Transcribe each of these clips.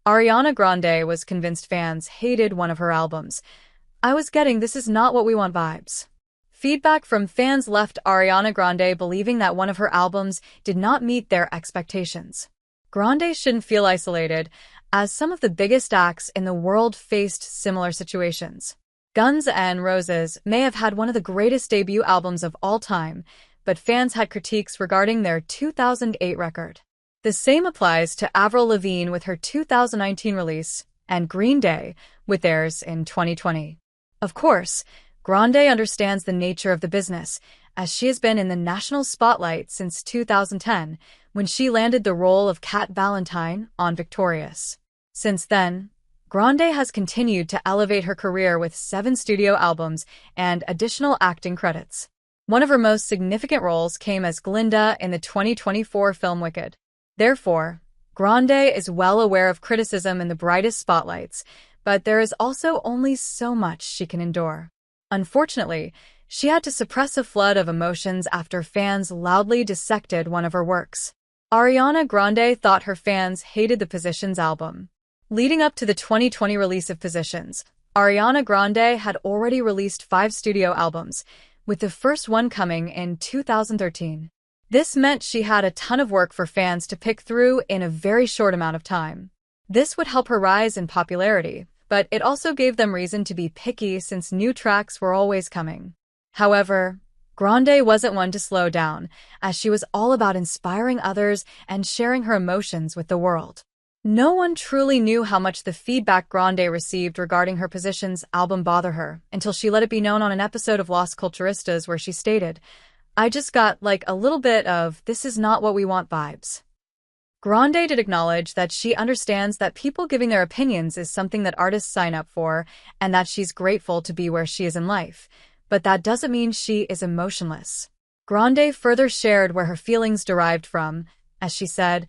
Ariana Grande was convinced fans hated one of her albums. "I was getting This Is Not What We Want vibes." Feedback from fans left Ariana Grande believing that one of her albums did not meet their expectations. Grande shouldn't feel isolated, as some of the biggest acts in the world faced similar situations. Guns N' Roses may have had one of the greatest debut albums of all time, but fans had critiques regarding their 2008 record. The same applies to Avril Lavigne with her 2019 release, and Green Day with theirs in 2020. Of course, Grande understands the nature of the business, as she has been in the national spotlight since 2010, when she landed the role of Cat Valentine on Victorious. Since then, Grande has continued to elevate her career with 7 studio albums and additional acting credits. One of her most significant roles came as Glinda in the 2024 film Wicked. Therefore, Grande is well aware of criticism in the brightest spotlights, but there is also only so much she can endure. Unfortunately, she had to suppress a flood of emotions after fans loudly dissected one of her works. Ariana Grande thought her fans hated the Positions album. Leading up to the 2020 release of Positions, Ariana Grande had already released 5 studio albums, with the first one coming in 2013. This meant she had a ton of work for fans to pick through in a very short amount of time. This would help her rise in popularity, but it also gave them reason to be picky since new tracks were always coming. However, Grande wasn't one to slow down, as she was all about inspiring others and sharing her emotions with the world. No one truly knew how much the feedback Grande received regarding her Positions album bothered her until she let it be known on an episode of Las Culturistas where she stated, "I just got like a little bit of This Is Not What We Want vibes." Grande did acknowledge that she understands that people giving their opinions is something that artists sign up for and that she's grateful to be where she is in life, but that doesn't mean she is emotionless. Grande further shared where her feelings derived from, as she said,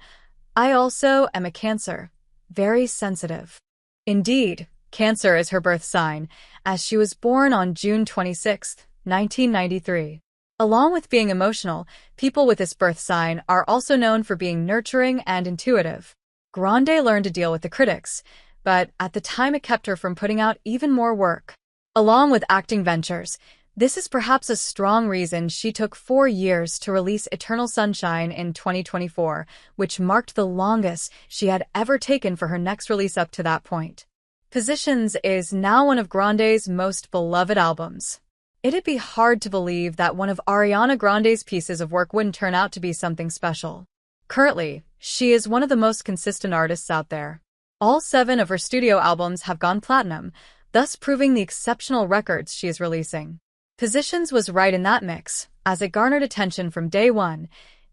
"I also am a Cancer, very sensitive." Indeed, Cancer is her birth sign, as she was born on June 26, 1993. Along with being emotional, people with this birth sign are also known for being nurturing and intuitive. Grande learned to deal with the critics, but at the time it kept her from putting out even more work. Along with acting ventures, this is perhaps a strong reason she took 4 years to release Eternal Sunshine in 2024, which marked the longest she had ever taken for her next release up to that point. Positions is now one of Grande's most beloved albums. It'd be hard to believe that one of Ariana Grande's pieces of work wouldn't turn out to be something special. Currently, she is one of the most consistent artists out there. All 7 of her studio albums have gone platinum, thus proving the exceptional records she is releasing. Positions was right in that mix, as it garnered attention from day one,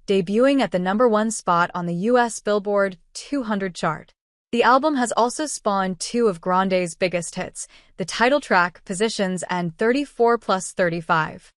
debuting at the +1 spot on the US Billboard 200 chart. The album has also spawned 2 of Grande's biggest hits, the title track, Positions, and 34+35.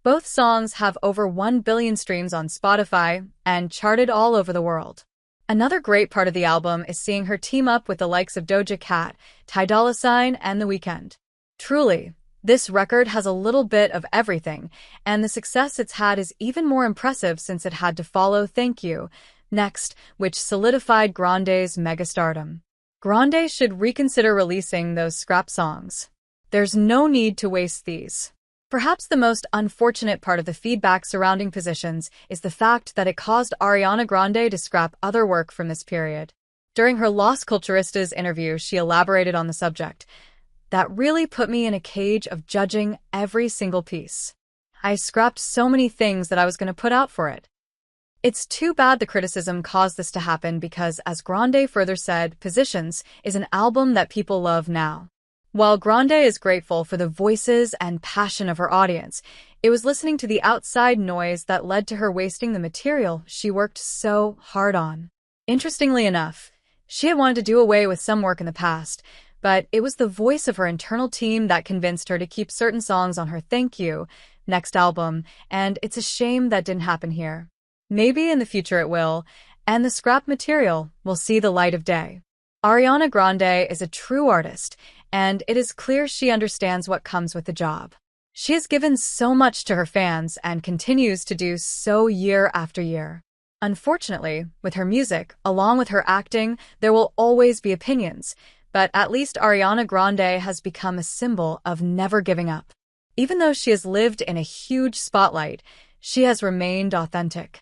Both songs have over 1 billion streams on Spotify and charted all over the world. Another great part of the album is seeing her team up with the likes of Doja Cat, Ty Dolla $ign, and The Weeknd. Truly, this record has a little bit of everything, and the success it's had is even more impressive since it had to follow Thank You next, which solidified Grande's megastardom. Grande should reconsider releasing those scrap songs. There's no need to waste these. Perhaps the most unfortunate part of the feedback surrounding Positions is the fact that it caused Ariana Grande to scrap other work from this period. During her Las Culturistas interview, she elaborated on the subject. "That really put me in a cage of judging every single piece. I scrapped so many things that I was going to put out for it. It's too bad the criticism caused this to happen because, as Grande further said, Positions is an album that people love now." While Grande is grateful for the voices and passion of her audience, it was listening to the outside noise that led to her wasting the material she worked so hard on. Interestingly enough, she had wanted to do away with some work in the past, but it was the voice of her internal team that convinced her to keep certain songs on her Thank You next album, and it's a shame that didn't happen here. Maybe in the future it will, and the scrap material will see the light of day. Ariana Grande is a true artist, and it is clear she understands what comes with the job. She has given so much to her fans and continues to do so year after year. Unfortunately, with her music, along with her acting, there will always be opinions, but at least Ariana Grande has become a symbol of never giving up. Even though she has lived in a huge spotlight, she has remained authentic.